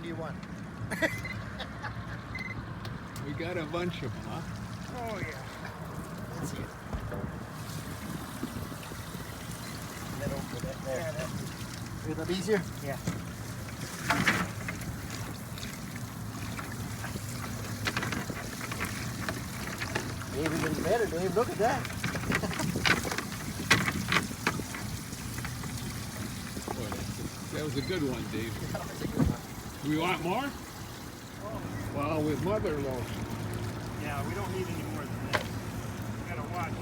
do you want? We got a bunch of them, huh? Oh yeah. Let's see it. That over there. Yeah, that's a bit easier? Yeah. Dave, you're getting better, Dave. Look at that. Boy, that was a good one, Dave. That was a good one. We want more? Oh. Well, with mother-in-law. Yeah, we don't need any more than this. You gotta watch it.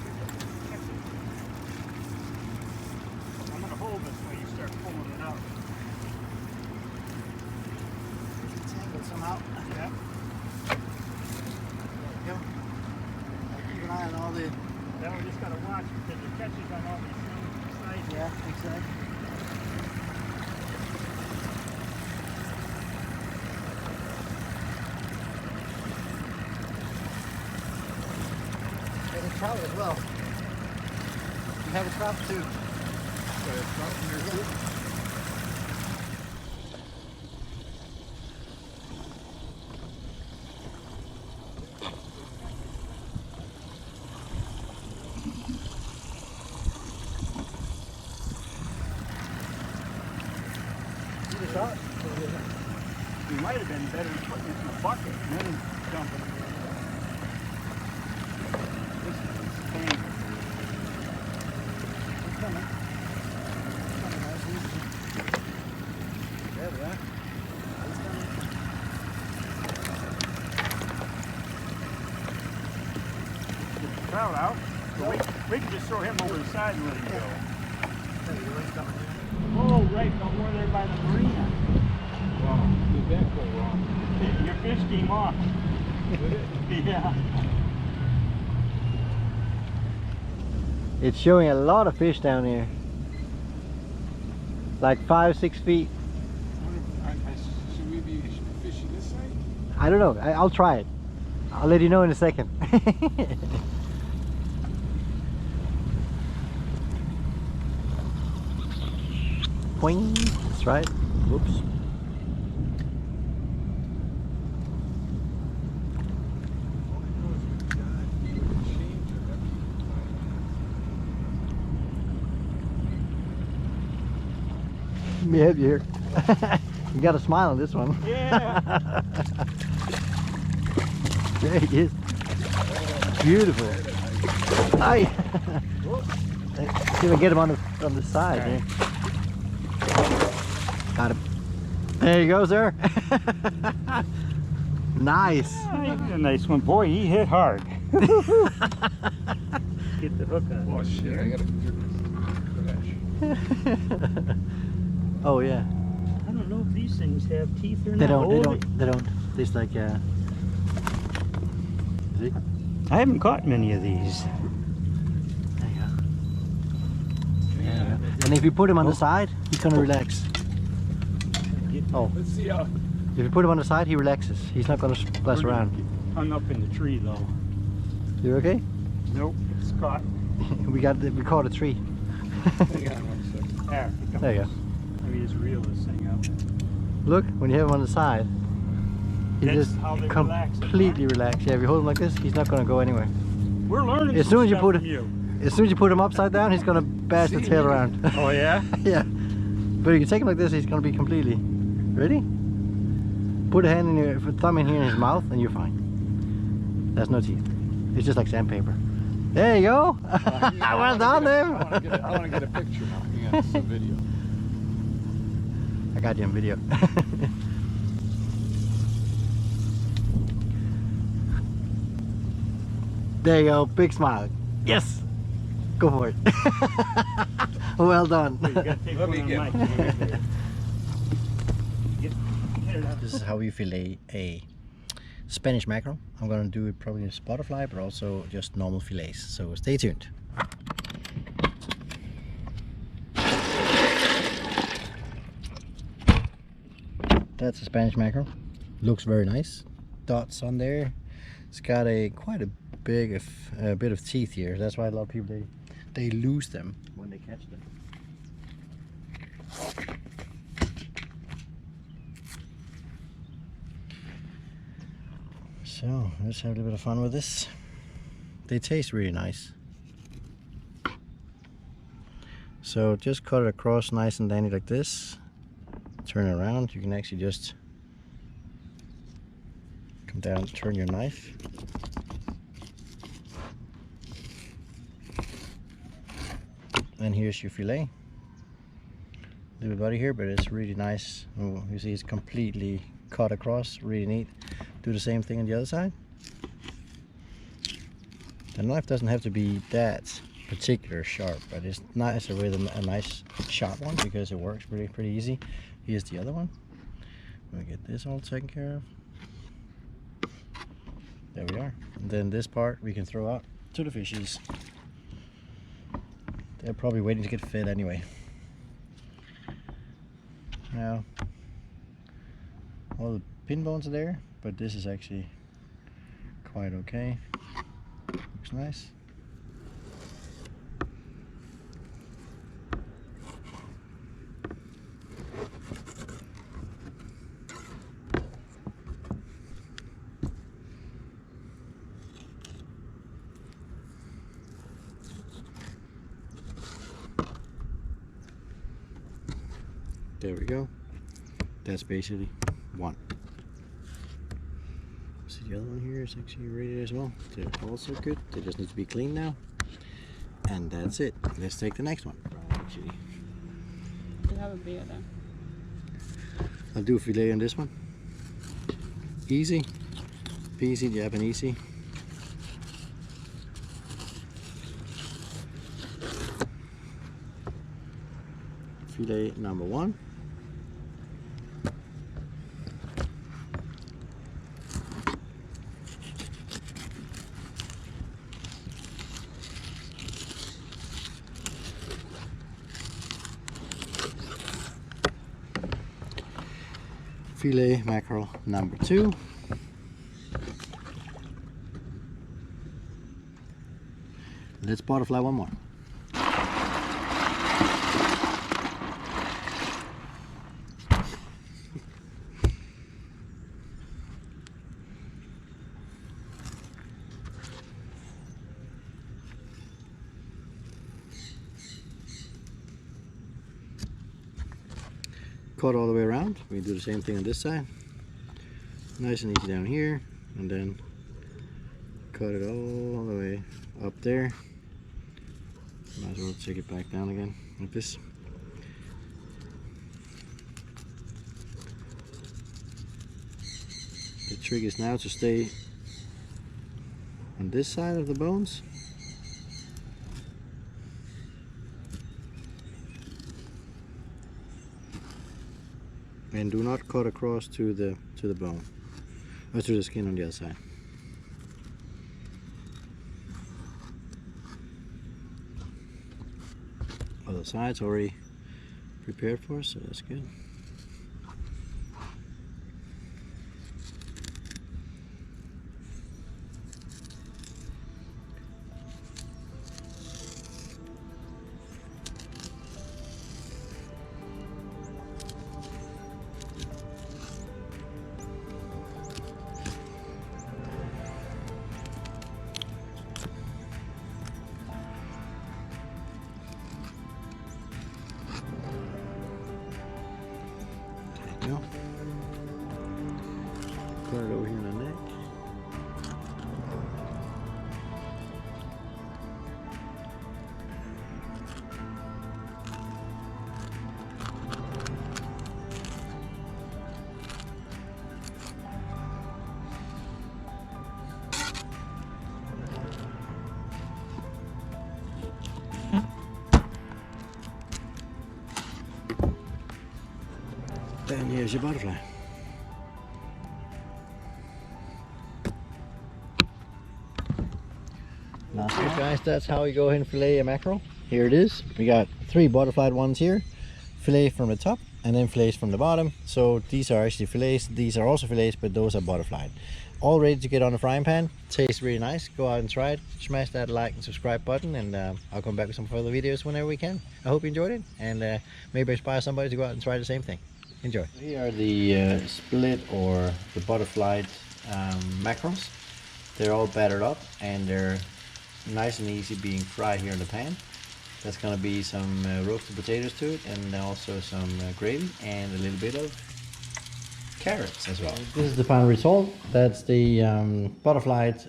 I'm gonna hold this while you start pulling it out. It's tangled somehow. Yeah. There we go. Keep an eye on all the... Now we just gotta watch because it catches on all these sides. Yeah, exactly. There's a trout as well. You have a trout too. Got a trout in there too? See the shot? We might have been better putting it in a bucket and then dumping it in. This is painful. It's coming. It's coming, nice and easy. There we are. It's coming. Get the trout out. So we can just throw him over the side and let him go. There you go, he's coming here. Oh, right over there by the marina. Wow, did that go wrong? Your fish came off. Did it? Yeah. It's showing a lot of fish down here. Like 5-6 feet. Should we be fishing this side? I don't know. I'll try it. I'll let you know in a second. Boing. That's right. Whoops. Yeah, you you got a smile on this one. Yeah. There he is. Beautiful. Hi. See if I get him on the side. Right. Yeah. Got him. There you go, sir. Nice. Oh, he did a nice one. Boy, he hit hard. Get the hook on. Oh shit, I gotta flash. Oh yeah. I don't know if these things have teeth or They not. don't. They don't. It's like see? I haven't caught many of these. There you go. Yeah. And if you put him on the side, he's gonna relax. Oh. Let's see how. If you put him on the side, he relaxes. He's not gonna splash around. Hung up in the tree though. You okay? Nope, it's caught. we caught a tree. Hang on 1 second. There, he comes. There you go. Let me just reel this thing up. Look, when you have him on the side, he That's just how they relax it, completely relaxed. Yeah, if you hold him like this, he's not gonna go anywhere. We're learning As some soon as you stuff put from it, you. as soon as you put him upside down, he's gonna bash the tail around. Oh yeah? Yeah. But if you take him like this, he's gonna be completely ready. Put a hand in your thumb in here in his mouth, and you're fine. There's no teeth. It's just like sandpaper. There you go. Well done, there. I want to get a picture now. Hang on, this is a video. I got you on video. There you go, big smile. Yes! Go for it. Well done. You gotta take Let one me on get mic. Get it out. This is how you fillet a Spanish mackerel. I'm gonna do it probably in butterfly, but also just normal fillets. So stay tuned. That's a Spanish mackerel. Looks very nice. Dots on there. It's got quite a bit of teeth here. That's why a lot of people they lose them when they catch them. So let's have a little bit of fun with this. They taste really nice. So just cut it across nice and dandy like this. Turn it around. You can actually just come down, turn your knife. And here's your fillet. Little body here, but it's really nice. Oh, you see it's completely cut across, really neat. Do the same thing on the other side. The knife doesn't have to be that particular sharp, but it's nice with a nice sharp one because it works pretty easy. Here's the other one. We'll get this all taken care of. There we are. And then this part we can throw out to the fishes. They're probably waiting to get fed anyway. Now, all the pin bones are there, but this is actually quite okay. Looks nice. There we go. That's basically one. See, the other one here is actually ready as well. They're also good. They just need to be cleaned now. And that's it. Let's take the next one. Actually, You have a beer there. I'll do a fillet on this one. Easy peasy Japanesey. Filet number one. Filet mackerel number two. Let's butterfly one more. Cut all the way around. We can do the same thing on this side. Nice and easy down here, and then cut it all the way up there. Might as well take it back down again like this. The trick is now to stay on this side of the bones. And do not cut across to the bone, or to the skin on the other side. Other side's already prepared for us, so that's good. Put it over here on the neck. And here's your butterfly. Alright guys, that's how we go ahead and fillet a mackerel. Here it is. We got 3 butterflied ones here. Fillet from the top and then fillets from the bottom. So these are actually fillets. These are also fillets, but those are butterflied. All ready to get on the frying pan. Tastes really nice. Go out and try it. Smash that like and subscribe button, and I'll come back with some further videos whenever we can. I hope you enjoyed it, and maybe inspire somebody to go out and try the same thing. Enjoy. Here are the split or the butterflied mackerels. They're all battered up and they're nice and easy being fried here in the pan. That's gonna be some roasted potatoes to it, and also some gravy and a little bit of carrots as well. This is the final result. That's the butterflied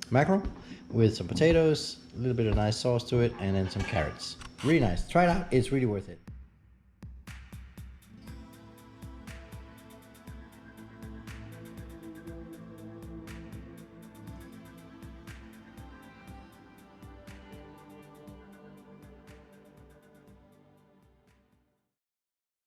mackerel with some potatoes, a little bit of nice sauce to it, and then some carrots. Really nice. Try it out. It's really worth it.